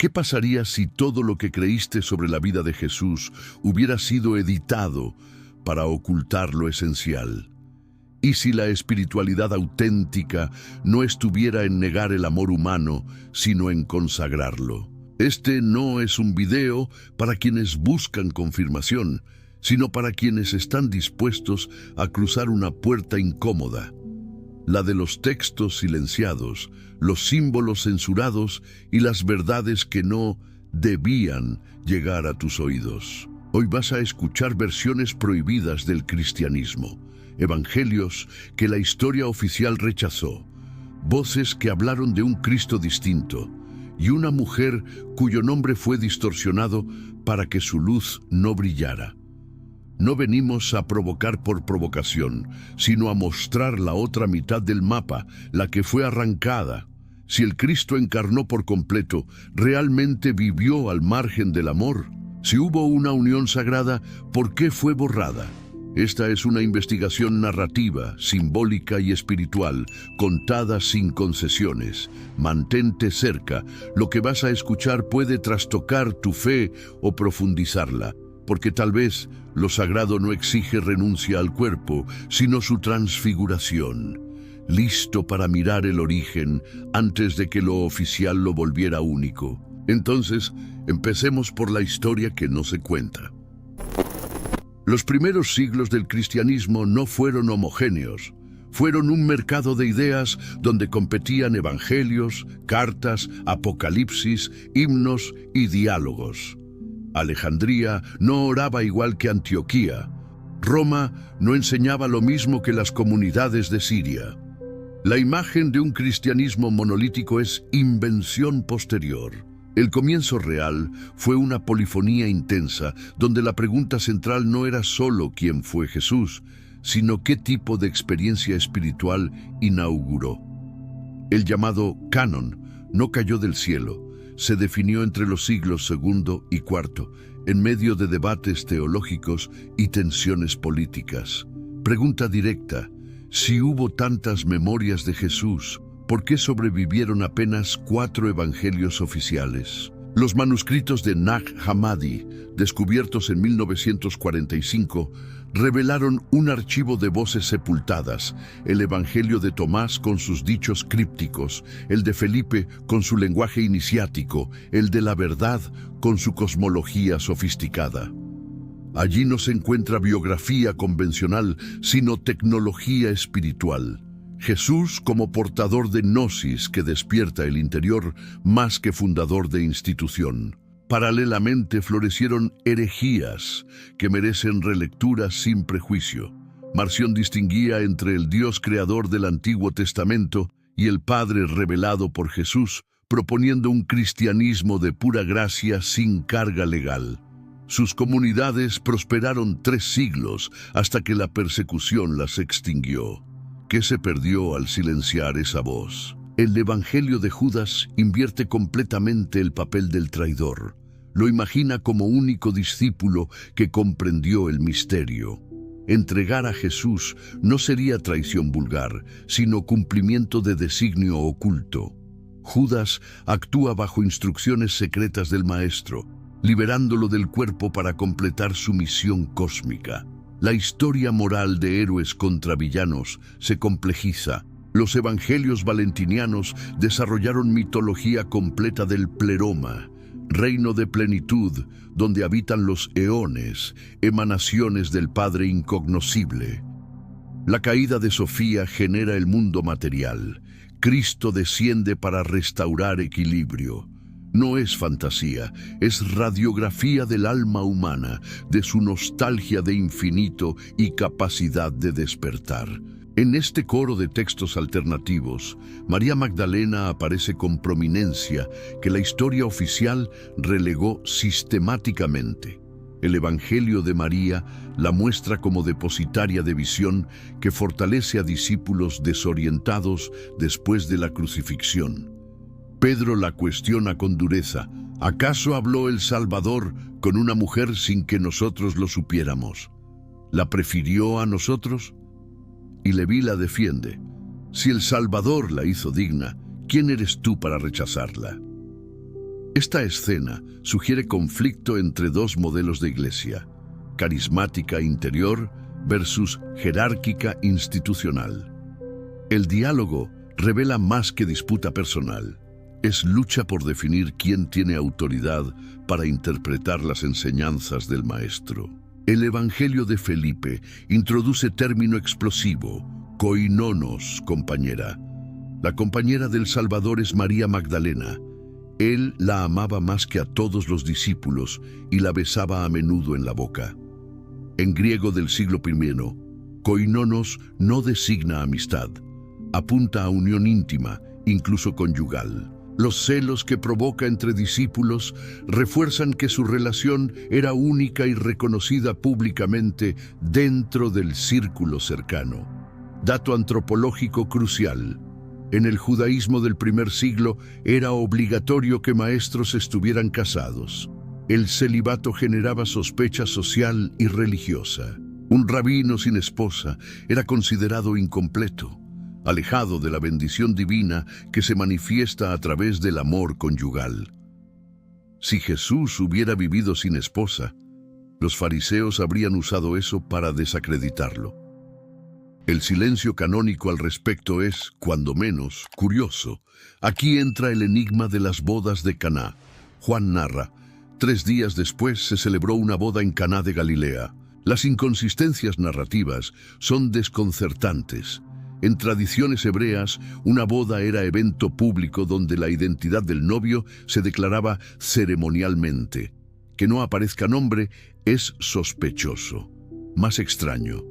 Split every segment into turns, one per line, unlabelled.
¿Qué pasaría si todo lo que creíste sobre la vida de Jesús hubiera sido editado para ocultar lo esencial? ¿Y si la espiritualidad auténtica no estuviera en negar el amor humano, sino en consagrarlo? Este no es un video para quienes buscan confirmación, sino para quienes están dispuestos a cruzar una puerta incómoda, la de los textos silenciados, los símbolos censurados y las verdades que no debían llegar a tus oídos. Hoy vas a escuchar versiones prohibidas del cristianismo, evangelios que la historia oficial rechazó, voces que hablaron de un Cristo distinto y una mujer cuyo nombre fue distorsionado para que su luz no brillara. No venimos a provocar por provocación, sino a mostrar la otra mitad del mapa, la que fue arrancada. Si el Cristo encarnó por completo, ¿realmente vivió al margen del amor? Si hubo una unión sagrada, ¿por qué fue borrada? Esta es una investigación narrativa, simbólica y espiritual, contada sin concesiones. Mantente cerca. Lo que vas a escuchar puede trastocar tu fe o profundizarla, porque tal vez lo sagrado no exige renuncia al cuerpo, sino su transfiguración. Listo para mirar el origen antes de que lo oficial lo volviera único. Entonces, empecemos por la historia que no se cuenta. Los primeros siglos del cristianismo no fueron homogéneos. Fueron un mercado de ideas donde competían evangelios, cartas, apocalipsis, himnos y diálogos. Alejandría no oraba igual que Antioquía. Roma no enseñaba lo mismo que las comunidades de Siria. La imagen de un cristianismo monolítico es invención posterior. El comienzo real fue una polifonía intensa, donde la pregunta central no era solo quién fue Jesús, sino qué tipo de experiencia espiritual inauguró. El llamado canon no cayó del cielo, se definió entre los siglos II y IV, en medio de debates teológicos y tensiones políticas. Pregunta directa: si hubo tantas memorias de Jesús, ¿por qué sobrevivieron apenas 4 evangelios oficiales? Los manuscritos de Nag Hammadi, descubiertos en 1945, revelaron un archivo de voces sepultadas: el Evangelio de Tomás con sus dichos crípticos, el de Felipe con su lenguaje iniciático, el de la verdad con su cosmología sofisticada. Allí no se encuentra biografía convencional, sino tecnología espiritual. Jesús como portador de gnosis que despierta el interior más que fundador de institución. Paralelamente florecieron herejías que merecen relectura sin prejuicio. Marción distinguía entre el Dios creador del Antiguo Testamento y el Padre revelado por Jesús, proponiendo un cristianismo de pura gracia sin carga legal. Sus comunidades prosperaron 3 siglos hasta que la persecución las extinguió. ¿Qué se perdió al silenciar esa voz? El Evangelio de Judas invierte completamente el papel del traidor. Lo imagina como único discípulo que comprendió el misterio. Entregar a Jesús no sería traición vulgar, sino cumplimiento de designio oculto. Judas actúa bajo instrucciones secretas del Maestro, liberándolo del cuerpo para completar su misión cósmica. La historia moral de héroes contra villanos se complejiza. Los evangelios valentinianos desarrollaron mitología completa del pleroma, reino de plenitud donde habitan los eones, emanaciones del Padre incognoscible. La caída de Sofía genera el mundo material. Cristo desciende para restaurar equilibrio. No es fantasía, es radiografía del alma humana, de su nostalgia de infinito y capacidad de despertar. En este coro de textos alternativos, María Magdalena aparece con prominencia que la historia oficial relegó sistemáticamente. El Evangelio de María la muestra como depositaria de visión que fortalece a discípulos desorientados después de la crucifixión. Pedro la cuestiona con dureza: ¿acaso habló el Salvador con una mujer sin que nosotros lo supiéramos? ¿La prefirió a nosotros? Y Leví la defiende: si el Salvador la hizo digna, ¿quién eres tú para rechazarla? Esta escena sugiere conflicto entre dos modelos de iglesia, carismática interior versus jerárquica institucional. El diálogo revela más que disputa personal. Es lucha por definir quién tiene autoridad para interpretar las enseñanzas del Maestro. El Evangelio de Felipe introduce término explosivo, koinonos, compañera. La compañera del Salvador es María Magdalena. Él la amaba más que a todos los discípulos y la besaba a menudo en la boca. En griego del siglo I, koinonos no designa amistad, apunta a unión íntima, incluso conyugal. Los celos que provoca entre discípulos refuerzan que su relación era única y reconocida públicamente dentro del círculo cercano. Dato antropológico crucial. En el judaísmo del primer siglo era obligatorio que maestros estuvieran casados. El celibato generaba sospecha social y religiosa. Un rabino sin esposa era considerado incompleto, alejado de la bendición divina que se manifiesta a través del amor conyugal. Si Jesús hubiera vivido sin esposa, los fariseos habrían usado eso para desacreditarlo. El silencio canónico al respecto es, cuando menos, curioso. Aquí entra el enigma de las bodas de Caná. Juan narra: 3 días después se celebró una boda en Caná de Galilea. Las inconsistencias narrativas son desconcertantes. En tradiciones hebreas, una boda era evento público donde la identidad del novio se declaraba ceremonialmente. Que no aparezca nombre es sospechoso. Más extraño,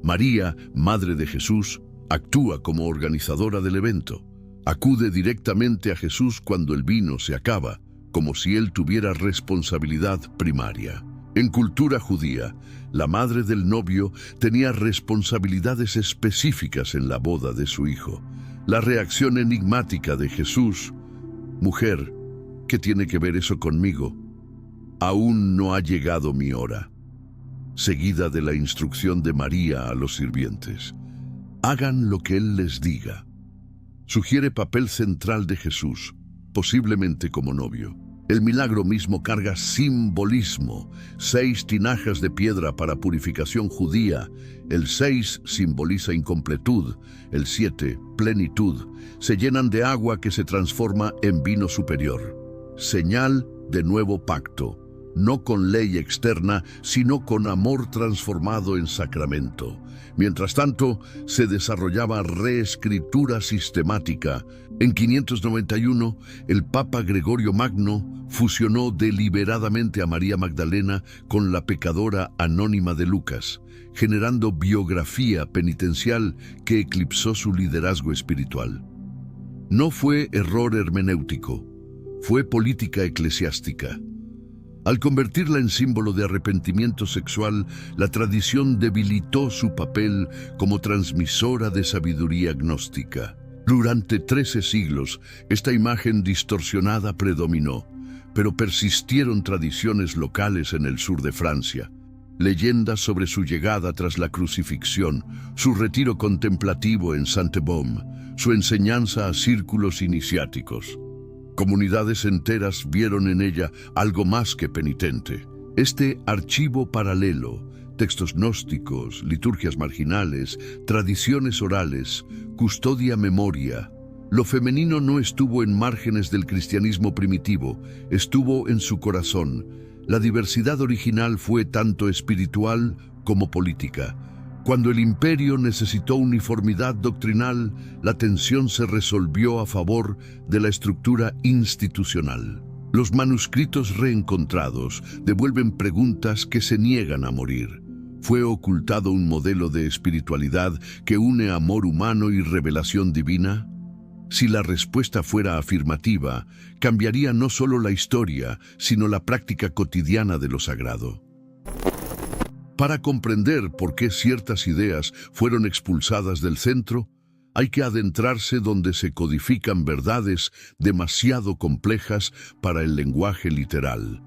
María, madre de Jesús, actúa como organizadora del evento. Acude directamente a Jesús cuando el vino se acaba, como si él tuviera responsabilidad primaria. En cultura judía, la madre del novio tenía responsabilidades específicas en la boda de su hijo. La reacción enigmática de Jesús: mujer, ¿qué tiene que ver eso conmigo? Aún no ha llegado mi hora. Seguida de la instrucción de María a los sirvientes: hagan lo que él les diga. Sugiere papel central de Jesús, posiblemente como novio. El milagro mismo carga simbolismo. 6 tinajas de piedra para purificación judía. El 6 simboliza incompletud. El 7, plenitud. Se llenan de agua que se transforma en vino superior. Señal de nuevo pacto. No con ley externa, sino con amor transformado en sacramento. Mientras tanto, se desarrollaba reescritura sistemática. En 591, el Papa Gregorio Magno fusionó deliberadamente a María Magdalena con la pecadora anónima de Lucas, generando biografía penitencial que eclipsó su liderazgo espiritual. No fue error hermenéutico, fue política eclesiástica. Al convertirla en símbolo de arrepentimiento sexual, la tradición debilitó su papel como transmisora de sabiduría gnóstica. Durante 13 siglos, esta imagen distorsionada predominó, pero persistieron tradiciones locales en el sur de Francia. Leyendas sobre su llegada tras la crucifixión, su retiro contemplativo en Sainte-Baume, su enseñanza a círculos iniciáticos. Comunidades enteras vieron en ella algo más que penitente. Este archivo paralelo, textos gnósticos, liturgias marginales, tradiciones orales, custodia memoria. Lo femenino no estuvo en márgenes del cristianismo primitivo, estuvo en su corazón. La diversidad original fue tanto espiritual como política. Cuando el imperio necesitó uniformidad doctrinal, la tensión se resolvió a favor de la estructura institucional. Los manuscritos reencontrados devuelven preguntas que se niegan a morir. ¿Fue ocultado un modelo de espiritualidad que une amor humano y revelación divina? Si la respuesta fuera afirmativa, cambiaría no solo la historia, sino la práctica cotidiana de lo sagrado. Para comprender por qué ciertas ideas fueron expulsadas del centro, hay que adentrarse donde se codifican verdades demasiado complejas para el lenguaje literal.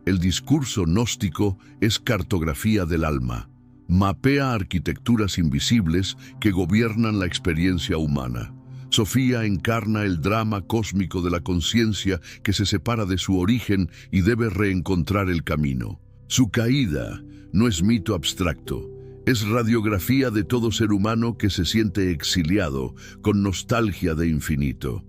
El discurso gnóstico es cartografía del alma, mapea arquitecturas invisibles que gobiernan la experiencia humana. Sofía encarna el drama cósmico de la conciencia que se separa de su origen y debe reencontrar el camino. Su caída no es mito abstracto, es radiografía de todo ser humano que se siente exiliado, con nostalgia de infinito.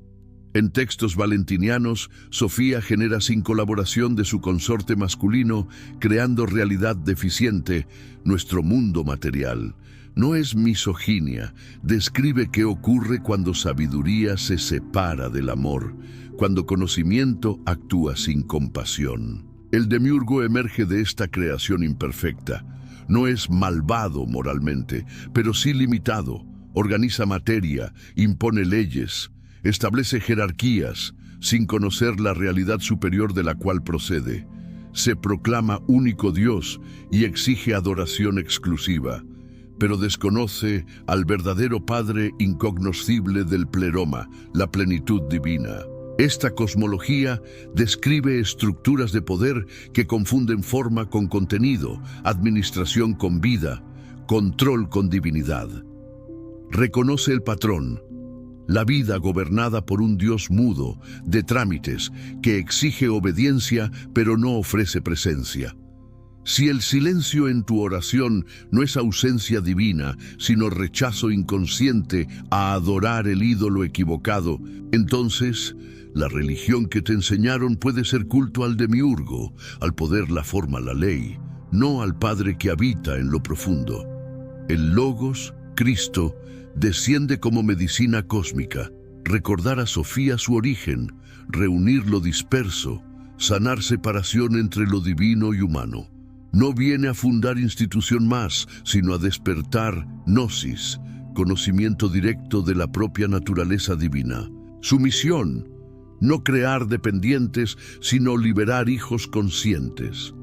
En textos valentinianos, Sofía genera sin colaboración de su consorte masculino, creando realidad deficiente, nuestro mundo material. No es misoginia, describe qué ocurre cuando sabiduría se separa del amor, cuando conocimiento actúa sin compasión. El demiurgo emerge de esta creación imperfecta. No es malvado moralmente, pero sí limitado. Organiza materia, impone leyes, establece jerarquías, sin conocer la realidad superior de la cual procede. Se proclama único Dios y exige adoración exclusiva, pero desconoce al verdadero Padre incognoscible del pleroma, la plenitud divina. Esta cosmología describe estructuras de poder que confunden forma con contenido, administración con vida, control con divinidad. Reconoce el patrón, la vida gobernada por un Dios mudo, de trámites, que exige obediencia pero no ofrece presencia. Si el silencio en tu oración no es ausencia divina, sino rechazo inconsciente a adorar el ídolo equivocado, entonces la religión que te enseñaron puede ser culto al demiurgo, al poder, la forma, la ley, no al Padre que habita en lo profundo. El Logos, Cristo, desciende como medicina cósmica, recordar a Sofía su origen, reunir lo disperso, sanar separación entre lo divino y humano. No viene a fundar institución más, sino a despertar gnosis, conocimiento directo de la propia naturaleza divina. Su misión, no crear dependientes, sino liberar hijos conscientes.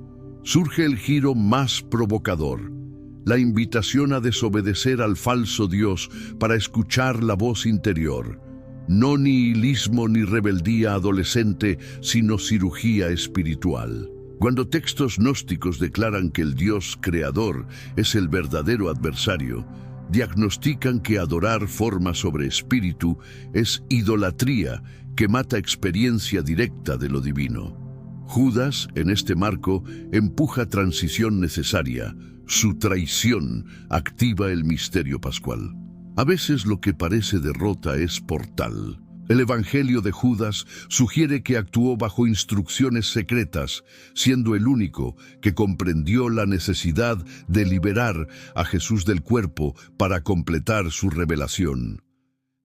Surge el giro más provocador, la invitación a desobedecer al falso Dios para escuchar la voz interior. No nihilismo ni rebeldía adolescente, sino cirugía espiritual. Cuando textos gnósticos declaran que el Dios creador es el verdadero adversario, diagnostican que adorar forma sobre espíritu es idolatría que mata experiencia directa de lo divino. Judas, en este marco, empuja transición necesaria. Su traición activa el misterio pascual. A veces lo que parece derrota es portal. El Evangelio de Judas sugiere que actuó bajo instrucciones secretas, siendo el único que comprendió la necesidad de liberar a Jesús del cuerpo para completar su revelación.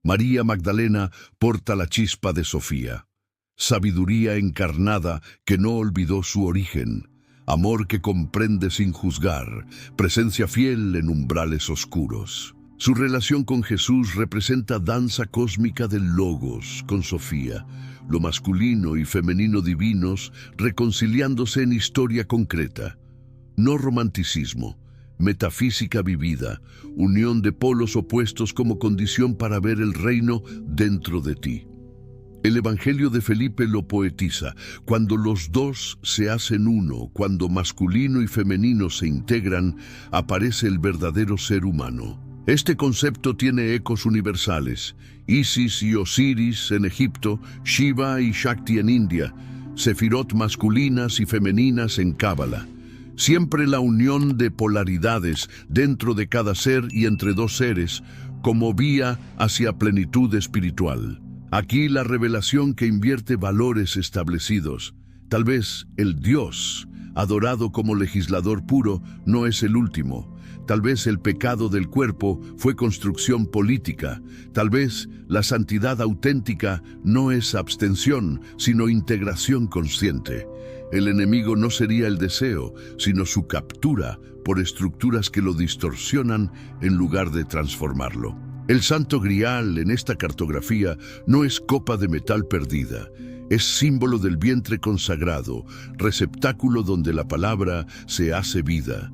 María Magdalena porta la chispa de Sofía, sabiduría encarnada que no olvidó su origen, amor que comprende sin juzgar, presencia fiel en umbrales oscuros. Su relación con Jesús representa danza cósmica del Logos con Sofía, lo masculino y femenino divinos reconciliándose en historia concreta. No romanticismo, metafísica vivida, unión de polos opuestos como condición para ver el reino dentro de ti. El Evangelio de Felipe lo poetiza: cuando los dos se hacen uno, cuando masculino y femenino se integran, aparece el verdadero ser humano. Este concepto tiene ecos universales: Isis y Osiris en Egipto, Shiva y Shakti en India, Sefirot masculinas y femeninas en Cábala. Siempre la unión de polaridades dentro de cada ser y entre dos seres, como vía hacia plenitud espiritual. Aquí la revelación que invierte valores establecidos. Tal vez el Dios, adorado como legislador puro, no es el último. Tal vez el pecado del cuerpo fue construcción política. Tal vez la santidad auténtica no es abstención, sino integración consciente. El enemigo no sería el deseo, sino su captura por estructuras que lo distorsionan en lugar de transformarlo. El Santo Grial en esta cartografía no es copa de metal perdida. Es símbolo del vientre consagrado, receptáculo donde la palabra se hace vida.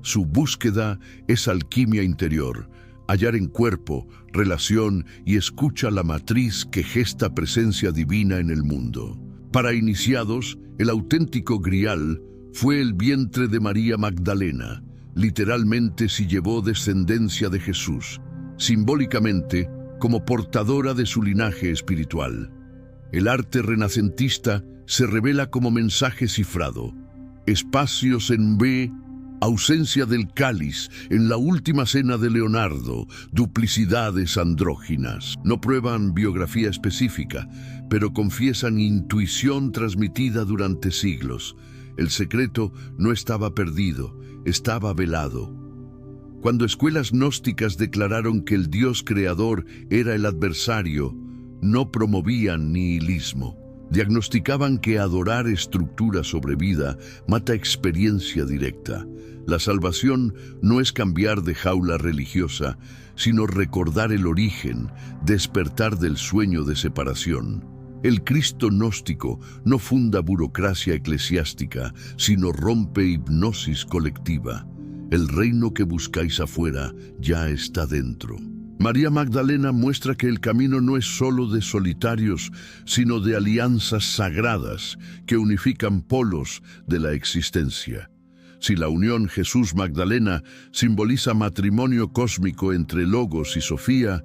Su búsqueda es alquimia interior, hallar en cuerpo, relación y escucha la matriz que gesta presencia divina en el mundo. Para iniciados, el auténtico Grial fue el vientre de María Magdalena. Literalmente si llevó descendencia de Jesús. Simbólicamente, como portadora de su linaje espiritual. El arte renacentista se revela como mensaje cifrado: espacios en B, ausencia del cáliz en la última cena de Leonardo, duplicidades andróginas. No prueban biografía específica, pero confiesan intuición transmitida durante siglos. El secreto no estaba perdido, estaba velado. Cuando escuelas gnósticas declararon que el Dios creador era el adversario, no promovían nihilismo. Diagnosticaban que adorar estructura sobre vida mata experiencia directa. La salvación no es cambiar de jaula religiosa, sino recordar el origen, despertar del sueño de separación. El Cristo gnóstico no funda burocracia eclesiástica, sino rompe hipnosis colectiva. El reino que buscáis afuera ya está dentro. María Magdalena muestra que el camino no es solo de solitarios, sino de alianzas sagradas que unifican polos de la existencia. Si la unión Jesús-Magdalena simboliza matrimonio cósmico entre Logos y Sofía,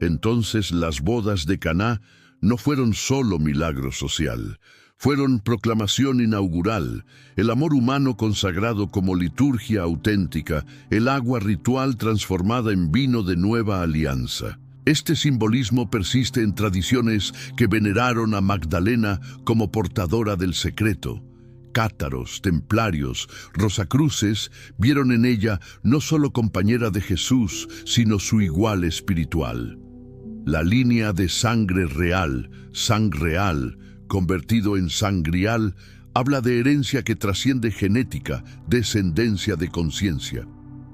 entonces las bodas de Caná no fueron solo milagro social, fueron proclamación inaugural, el amor humano consagrado como liturgia auténtica, el agua ritual transformada en vino de nueva alianza. Este simbolismo persiste en tradiciones que veneraron a Magdalena como portadora del secreto. Cátaros, templarios, rosacruces vieron en ella no solo compañera de Jesús, sino su igual espiritual. La línea de sangre real, sangreal, convertido en sangrial, habla de herencia que trasciende genética, descendencia de conciencia.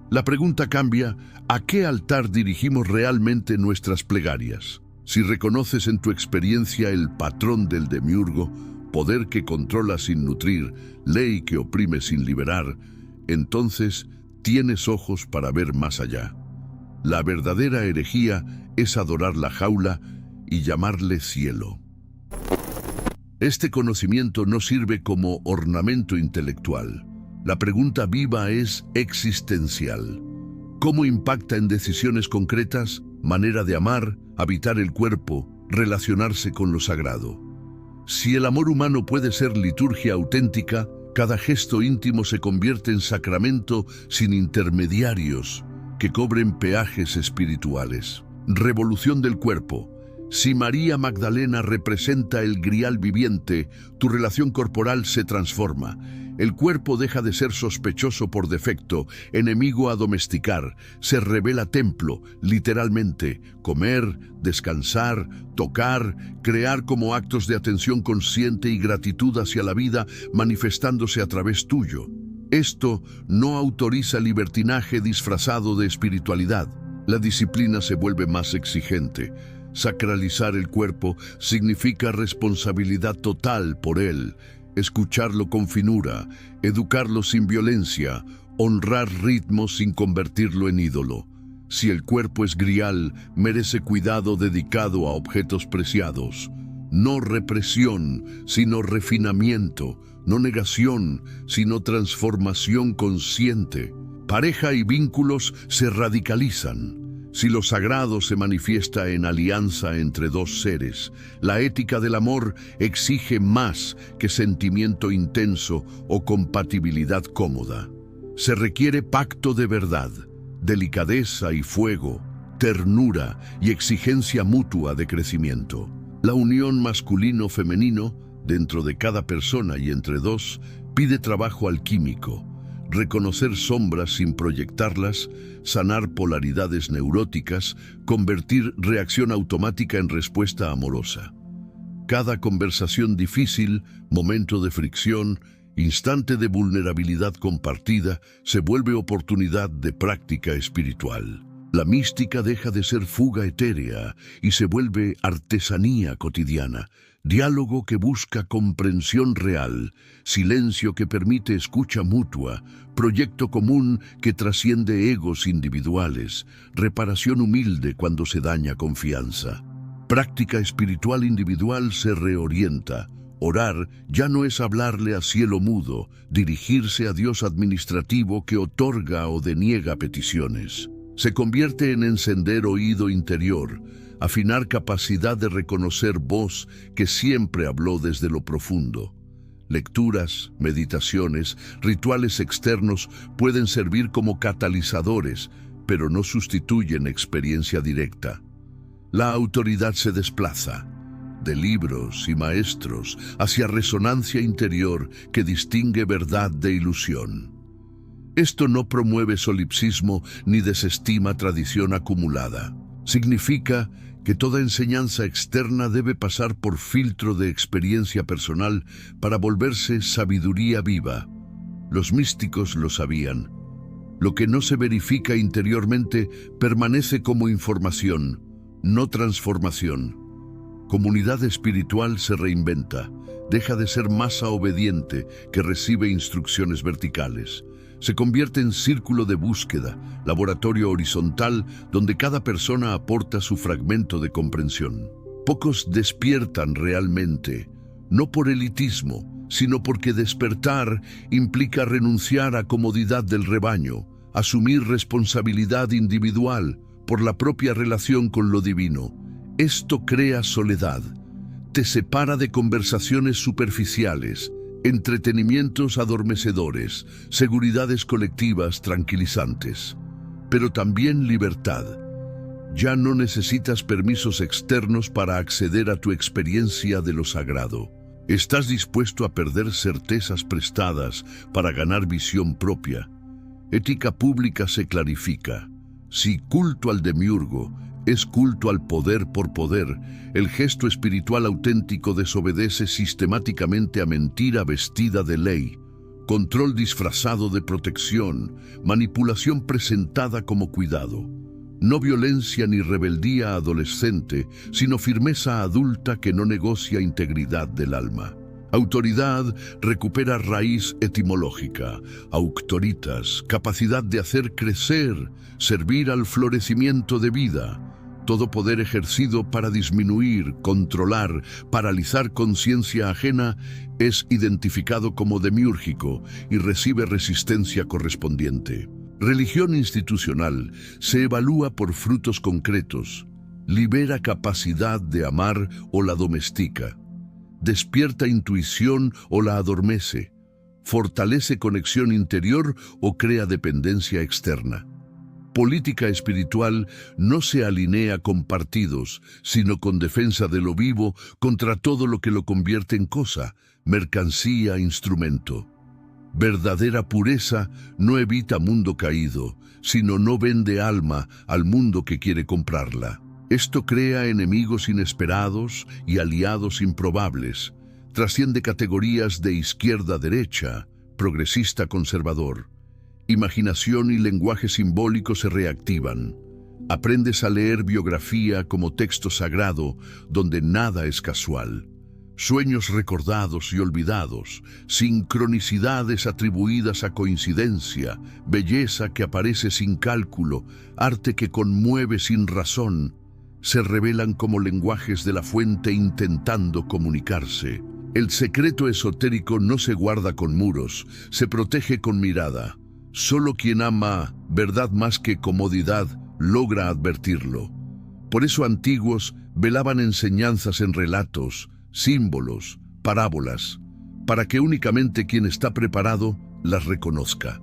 La pregunta cambia: ¿a qué altar dirigimos realmente nuestras plegarias? Si reconoces en tu experiencia el patrón del demiurgo, poder que controla sin nutrir, ley que oprime sin liberar, entonces tienes ojos para ver más allá. La verdadera herejía es adorar la jaula y llamarle cielo. Este conocimiento no sirve como ornamento intelectual. La pregunta viva es existencial. ¿Cómo impacta en decisiones concretas, manera de amar, habitar el cuerpo, relacionarse con lo sagrado? Si el amor humano puede ser liturgia auténtica, cada gesto íntimo se convierte en sacramento sin intermediarios que cobren peajes espirituales. Revolución del cuerpo. Si María Magdalena representa el grial viviente, tu relación corporal se transforma. El cuerpo deja de ser sospechoso por defecto, enemigo a domesticar, se revela templo, literalmente: comer, descansar, tocar, crear como actos de atención consciente y gratitud hacia la vida manifestándose a través tuyo. Esto no autoriza libertinaje disfrazado de espiritualidad. La disciplina se vuelve más exigente. Sacralizar el cuerpo significa responsabilidad total por él, escucharlo con finura, educarlo sin violencia, honrar ritmos sin convertirlo en ídolo. Si el cuerpo es grial, merece cuidado dedicado a objetos preciados. No represión, sino refinamiento. No negación, sino transformación consciente. Pareja y vínculos se radicalizan. Si lo sagrado se manifiesta en alianza entre dos seres, la ética del amor exige más que sentimiento intenso o compatibilidad cómoda. Se requiere pacto de verdad, delicadeza y fuego, ternura y exigencia mutua de crecimiento. La unión masculino-femenino, dentro de cada persona y entre dos, pide trabajo alquímico. Reconocer sombras sin proyectarlas, sanar polaridades neuróticas, convertir reacción automática en respuesta amorosa. Cada conversación difícil, momento de fricción, instante de vulnerabilidad compartida, se vuelve oportunidad de práctica espiritual. La mística deja de ser fuga etérea y se vuelve artesanía cotidiana. Diálogo que busca comprensión real, silencio que permite escucha mutua, proyecto común que trasciende egos individuales, reparación humilde cuando se daña confianza. Práctica espiritual individual se reorienta. Orar ya no es hablarle a cielo mudo, dirigirse a Dios administrativo que otorga o deniega peticiones. Se convierte en encender oído interior, afinar capacidad de reconocer voz que siempre habló desde lo profundo. Lecturas, meditaciones, rituales externos pueden servir como catalizadores, pero no sustituyen experiencia directa. La autoridad se desplaza de libros y maestros hacia resonancia interior que distingue verdad de ilusión. Esto no promueve solipsismo ni desestima tradición acumulada. Significa que toda enseñanza externa debe pasar por filtro de experiencia personal para volverse sabiduría viva. Los místicos lo sabían. Lo que no se verifica interiormente permanece como información, no transformación. Comunidad espiritual se reinventa, deja de ser masa obediente que recibe instrucciones verticales. Se convierte en círculo de búsqueda, laboratorio horizontal donde cada persona aporta su fragmento de comprensión. Pocos despiertan realmente, no por elitismo, sino porque despertar implica renunciar a comodidad del rebaño, asumir responsabilidad individual por la propia relación con lo divino. Esto crea soledad, te separa de conversaciones superficiales, entretenimientos adormecedores, seguridades colectivas tranquilizantes, pero también libertad. Ya no necesitas permisos externos para acceder a tu experiencia de lo sagrado. Estás dispuesto a perder certezas prestadas para ganar visión propia. Ética pública se clarifica. Si culto al demiurgo es culto al poder por poder, el gesto espiritual auténtico desobedece sistemáticamente a mentira vestida de ley, control disfrazado de protección, manipulación presentada como cuidado. No violencia ni rebeldía adolescente, sino firmeza adulta que no negocia integridad del alma. Autoridad recupera raíz etimológica, auctoritas, capacidad de hacer crecer, servir al florecimiento de vida. Todo poder ejercido para disminuir, controlar, paralizar conciencia ajena es identificado como demiúrgico y recibe resistencia correspondiente. Religión institucional se evalúa por frutos concretos, libera capacidad de amar o la domestica, despierta intuición o la adormece, fortalece conexión interior o crea dependencia externa. Política espiritual no se alinea con partidos, sino con defensa de lo vivo contra todo lo que lo convierte en cosa, mercancía, instrumento. Verdadera pureza no evita mundo caído, sino no vende alma al mundo que quiere comprarla. Esto crea enemigos inesperados y aliados improbables. Trasciende categorías de izquierda-derecha, progresista-conservador. Imaginación y lenguaje simbólico se reactivan. Aprendes a leer biografía como texto sagrado, donde nada es casual. Sueños recordados y olvidados, sincronicidades atribuidas a coincidencia, belleza que aparece sin cálculo, arte que conmueve sin razón, se revelan como lenguajes de la fuente intentando comunicarse. El secreto esotérico no se guarda con muros, se protege con mirada. Solo quien ama verdad más que comodidad logra advertirlo. Por eso antiguos velaban enseñanzas en relatos, símbolos, parábolas, para que únicamente quien está preparado las reconozca.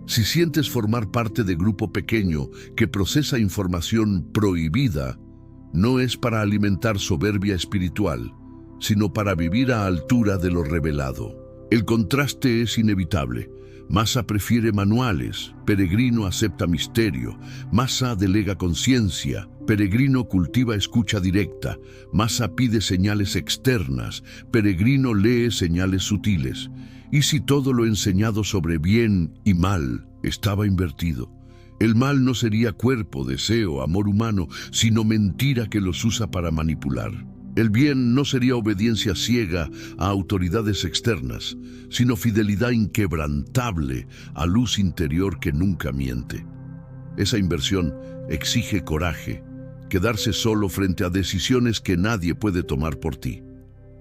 Si sientes formar parte de grupo pequeño que procesa información prohibida, no es para alimentar soberbia espiritual, sino para vivir a altura de lo revelado. El contraste es inevitable. Massa prefiere manuales, Peregrino acepta misterio, Massa delega conciencia, Peregrino cultiva escucha directa, Massa pide señales externas, Peregrino lee señales sutiles. ¿Y si todo lo enseñado sobre bien y mal estaba invertido? El mal no sería cuerpo, deseo, amor humano, sino mentira que los usa para manipular. El bien no sería obediencia ciega a autoridades externas, sino fidelidad inquebrantable a luz interior que nunca miente. Esa inversión exige coraje, quedarse solo frente a decisiones que nadie puede tomar por ti.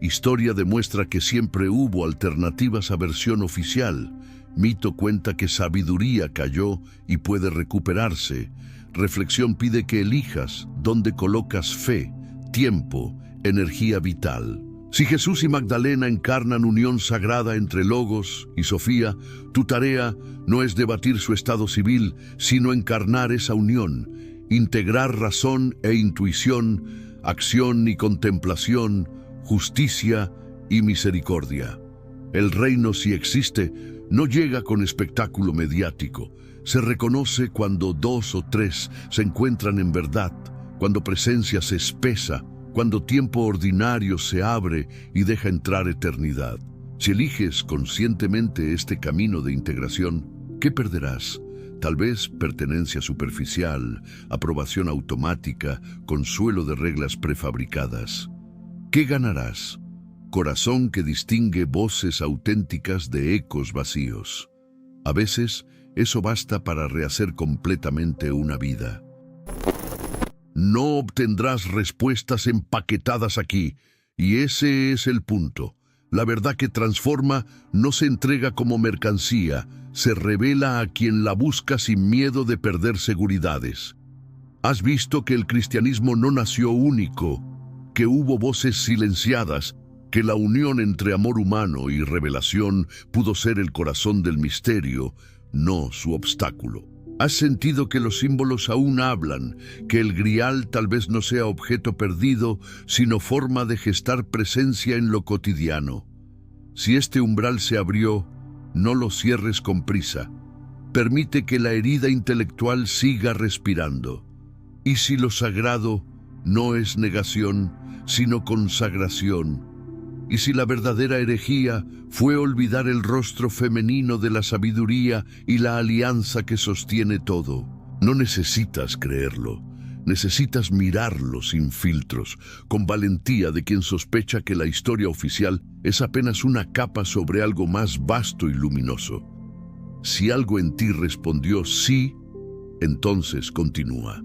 Historia demuestra que siempre hubo alternativas a versión oficial. Mito cuenta que sabiduría cayó y puede recuperarse. reflexión pide que elijas dónde colocas fe, tiempo, energía vital. Si Jesús y Magdalena encarnan unión sagrada entre Logos y Sofía, tu tarea no es debatir su estado civil, sino encarnar esa unión, integrar razón e intuición, acción y contemplación, justicia y misericordia. El reino, si existe, no llega con espectáculo mediático. Se reconoce cuando dos o tres se encuentran en verdad, cuando presencia se espesa, cuando tiempo ordinario se abre y deja entrar eternidad. Si eliges conscientemente este camino de integración, ¿qué perderás? Tal vez pertenencia superficial, aprobación automática, consuelo de reglas prefabricadas. ¿Qué ganarás? Corazón que distingue voces auténticas de ecos vacíos. A veces, eso basta para rehacer completamente una vida. No obtendrás respuestas empaquetadas aquí, y ese es el punto. La verdad que transforma no se entrega como mercancía, se revela a quien la busca sin miedo de perder seguridades. Has visto que el cristianismo no nació único, que hubo voces silenciadas, que la unión entre amor humano y revelación pudo ser el corazón del misterio, no su obstáculo. ¿Has sentido que los símbolos aún hablan, que el grial tal vez no sea objeto perdido, sino forma de gestar presencia en lo cotidiano? Si este umbral se abrió, no lo cierres con prisa. Permite que la herida intelectual siga respirando. Y si lo sagrado no es negación, sino consagración, y si la verdadera herejía fue olvidar el rostro femenino de la sabiduría y la alianza que sostiene todo, no necesitas creerlo, necesitas mirarlo sin filtros, con valentía de quien sospecha que la historia oficial es apenas una capa sobre algo más vasto y luminoso. Si algo en ti respondió sí, entonces continúa.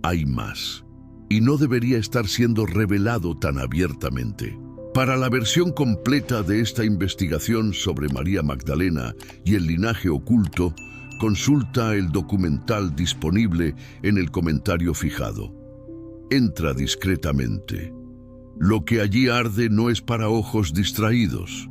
Hay más, y no debería estar siendo revelado tan abiertamente. Para la versión completa de esta investigación sobre María Magdalena y el linaje oculto, consulta el documental disponible en el comentario fijado. Entra discretamente. Lo que allí arde no es para ojos distraídos.